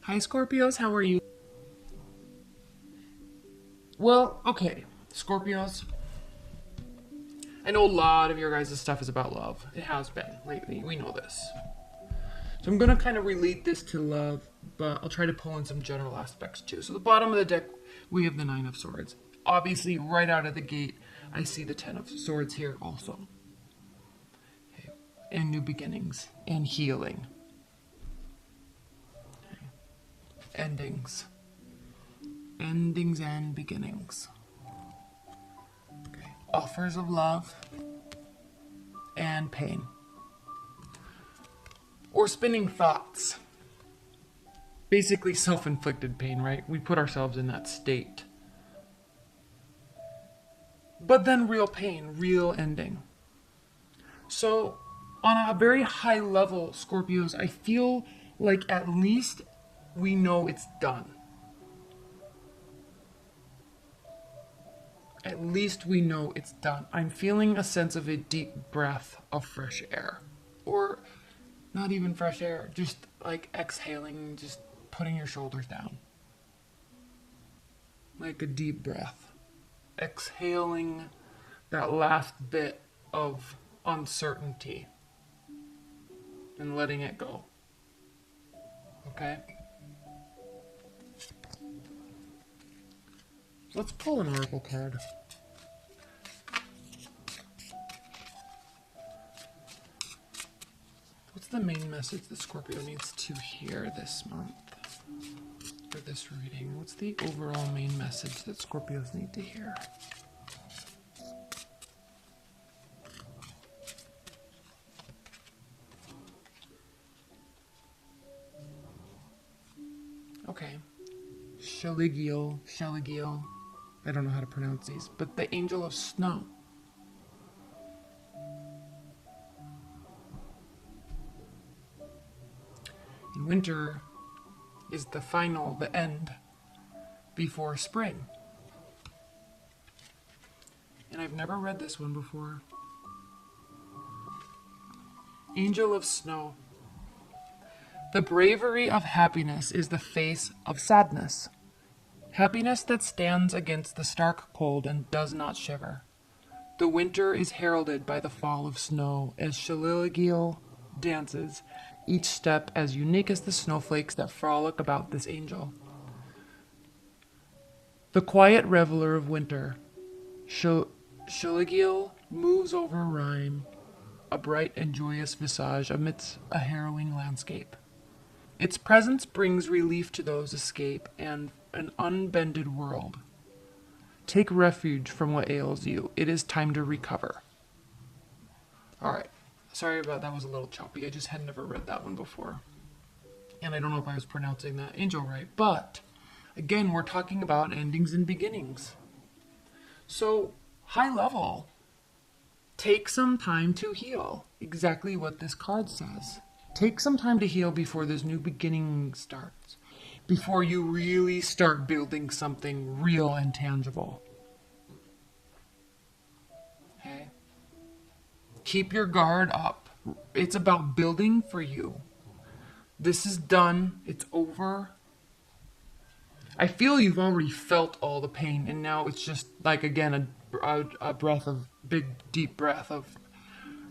Hi Scorpios, how are you? Well, okay, Scorpios. I know a lot of your guys' stuff is about love. It has been lately. We know this. So I'm gonna kind of relate this to love, but I'll try to pull in some general aspects too. So the bottom of the deck, we have the Nine of Swords. Obviously, right out of the gate, I see the Ten of Swords here also. Okay. And new beginnings and healing. Okay. Endings. Endings and beginnings. Okay. Offers of love and pain. Or spinning thoughts. Basically self-inflicted pain, right? We put ourselves in that state. But then real pain, real ending. So, on a very high level, Scorpios, I feel like at least we know it's done. At least we know it's done. I'm feeling a sense of a deep breath of fresh air. Or not even fresh air, just like exhaling, just putting your shoulders down. Like a deep breath. Exhaling that last bit of uncertainty and letting it go. Okay? Let's pull an oracle card. What's the main message that Scorpio needs to hear this month? For this reading, what's the overall main message that Scorpios need to hear? Okay. Shaligiel. I don't know how to pronounce these, but the Angel of Snow. And winter is the final, the end, before spring. And I've never read this one before. Angel of Snow. The bravery of happiness is the face of sadness. Happiness that stands against the stark cold and does not shiver. The winter is heralded by the fall of snow as Shaligiel dances, each step as unique as the snowflakes that frolic about this angel. The quiet reveler of winter, Shaligiel moves over rhyme, a bright and joyous visage amidst a harrowing landscape. Its presence brings relief to those escape and an unbended world. Take refuge from what ails you. It is time to recover. All right. Sorry about that was a little choppy. I just had never read that one before. And I don't know if I was pronouncing that angel right. But, again, we're talking about endings and beginnings. So, high level, take some time to heal. Exactly what this card says. Take some time to heal before this new beginning starts. Before you really start building something real and tangible. Okay? Keep your guard up. It's about building for you. This is done. It's over. I feel you've already felt all the pain, and now it's just like, again, a breath of, big, deep breath of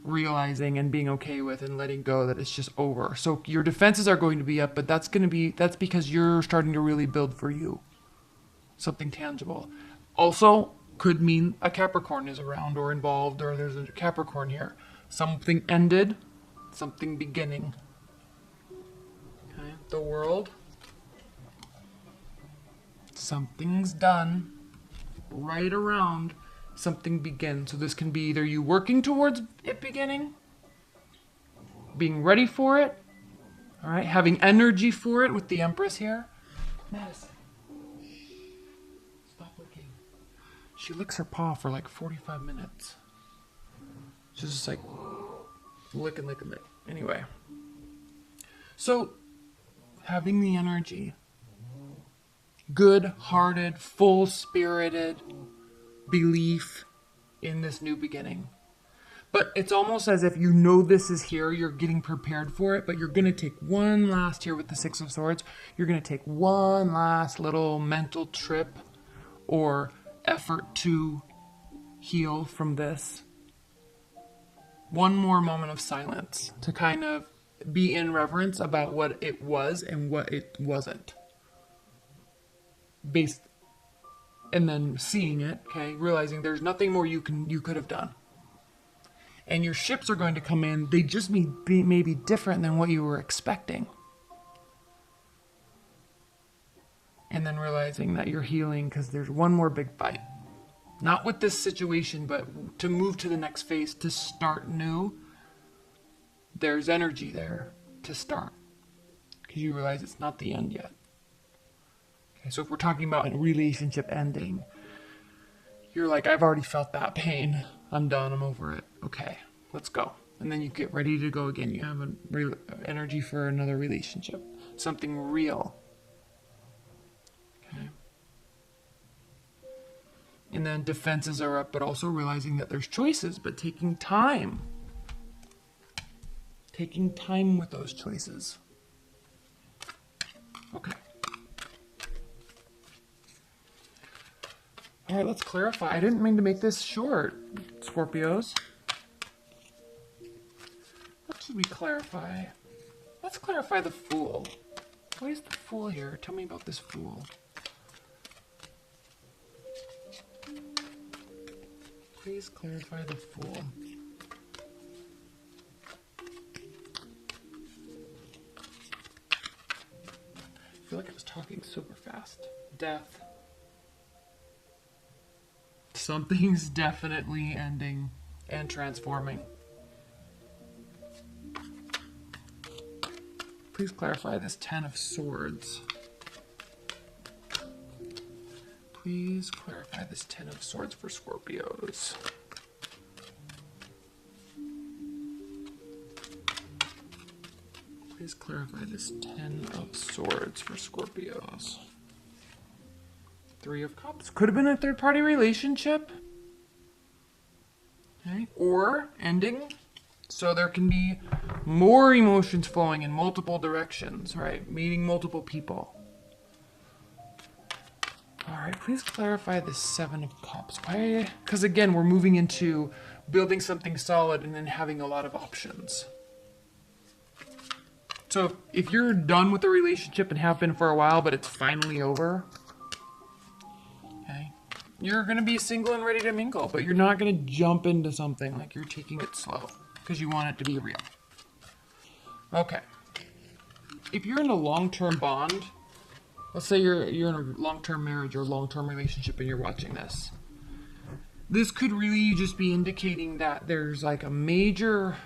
realizing and being okay with and letting go that it's just over. So your defenses are going to be up, but that's because you're starting to really build for you something tangible. Also could mean a Capricorn is around or involved, or there's a Capricorn here. Something ended, something beginning. Okay, the World. Something's done. Right around, something begins. So this can be either you working towards it beginning, being ready for it, all right, having energy for it with the Empress here. Madison, stop licking. She licks her paw for like 45 minutes. She's just like licking. Anyway, so having the energy, good-hearted, full-spirited belief in this new beginning. But it's almost as if you know this is here, you're getting prepared for it, but you're going to take one last, here with the Six of Swords, you're going to take one last little mental trip or effort to heal from this. One more moment of silence to kind of be in reverence about what it was and what it wasn't. And then seeing it, okay, realizing there's nothing more you could have done. And your ships are going to come in. They just may be different than what you were expecting. And then realizing that you're healing because there's one more big fight. Not with this situation, but to move to the next phase, to start new. There's energy there to start. Because you realize it's not the end yet. Okay, so if we're talking about a relationship ending, you're like, I've already felt that pain. I'm done. I'm over it. Okay, let's go. And then you get ready to go again. You have energy for another relationship. Something real. Okay. And then defenses are up, but also realizing that there's choices, but taking time. Taking time with those choices. Okay. All right, let's clarify. I didn't mean to make this short, Scorpios. What should we clarify? Let's clarify the Fool. Why is the Fool here? Tell me about this Fool. Please clarify the Fool. I feel like I was talking super fast. Death. Something's definitely ending and transforming. Please clarify this Ten of Swords. Please clarify this Ten of Swords for Scorpios. Please clarify this Ten of Swords for Scorpios. Three of Cups. Could have been a third-party relationship. Okay. Or ending. So there can be more emotions flowing in multiple directions, right? Meeting multiple people. All right, please clarify the Seven of Cups. Why? Because again, we're moving into building something solid and then having a lot of options. So if you're done with the relationship and have been for a while, but it's finally over, okay, you're going to be single and ready to mingle, but you're not going to jump into something. Like, you're taking it slow because you want it to be real. Okay. If you're in a long-term bond, let's say you're in a long-term marriage or long-term relationship and you're watching this. This could really just be indicating that there's like a major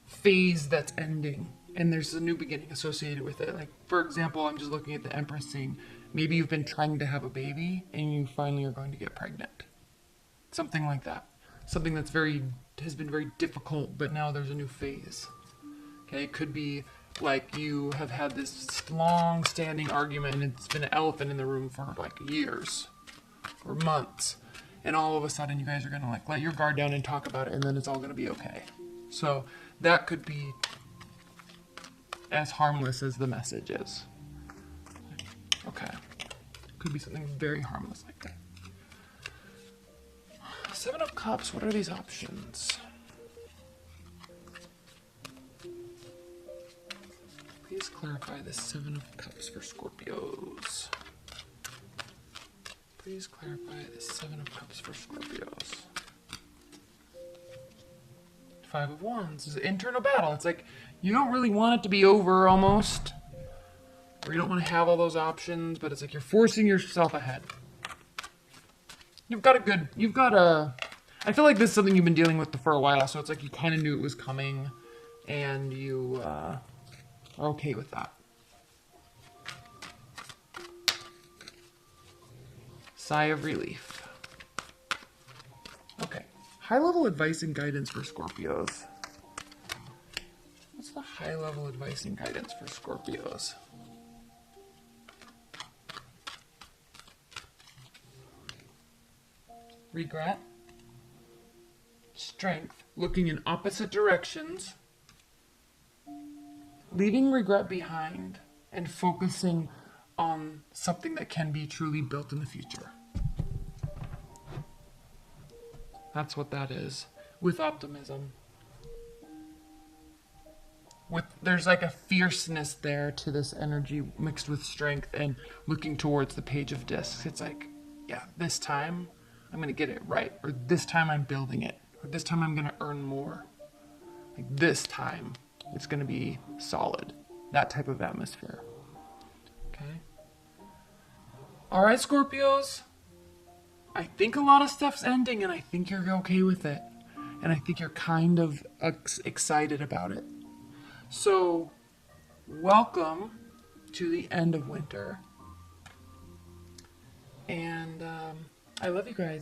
phase that's ending and there's a new beginning associated with it. Like, for example, I'm just looking at the Empress saying, maybe you've been trying to have a baby and you finally are going to get pregnant. Something like that. Something that's has been very difficult, but now there's a new phase. Okay, it could be like you have had this long-standing argument and it's been an elephant in the room for like years or months, and all of a sudden you guys are gonna like let your guard down and talk about it, and then it's all gonna be okay. So that could be as harmless as the message is. Okay, could be something very harmless like that. Seven of Cups, what are these options? Please clarify the Seven of Cups for Scorpios. Please clarify the Seven of Cups for Scorpios. Five of Wands. This is an internal battle. It's like you don't really want it to be over almost. Or you don't want to have all those options, but it's like you're forcing yourself ahead. I feel like this is something you've been dealing with for a while, so it's like you kind of knew it was coming and you are okay with that. Sigh of relief. Okay. High-level advice and guidance for Scorpios. What's the high-level advice and guidance for Scorpios? Regret. Strength. Looking in opposite directions. Leaving regret behind and focusing on something that can be truly built in the future. That's what that is. With optimism. There's like a fierceness there to this energy mixed with strength and looking towards the Page of Discs. It's like, yeah, this time I'm going to get it right. Or this time I'm building it. Or this time I'm going to earn more. Like this time it's going to be solid. That type of atmosphere. Okay. All right, Scorpios. I think a lot of stuff's ending and I think you're okay with it. And I think you're kind of excited about it. So, welcome to the end of winter. And I love you guys.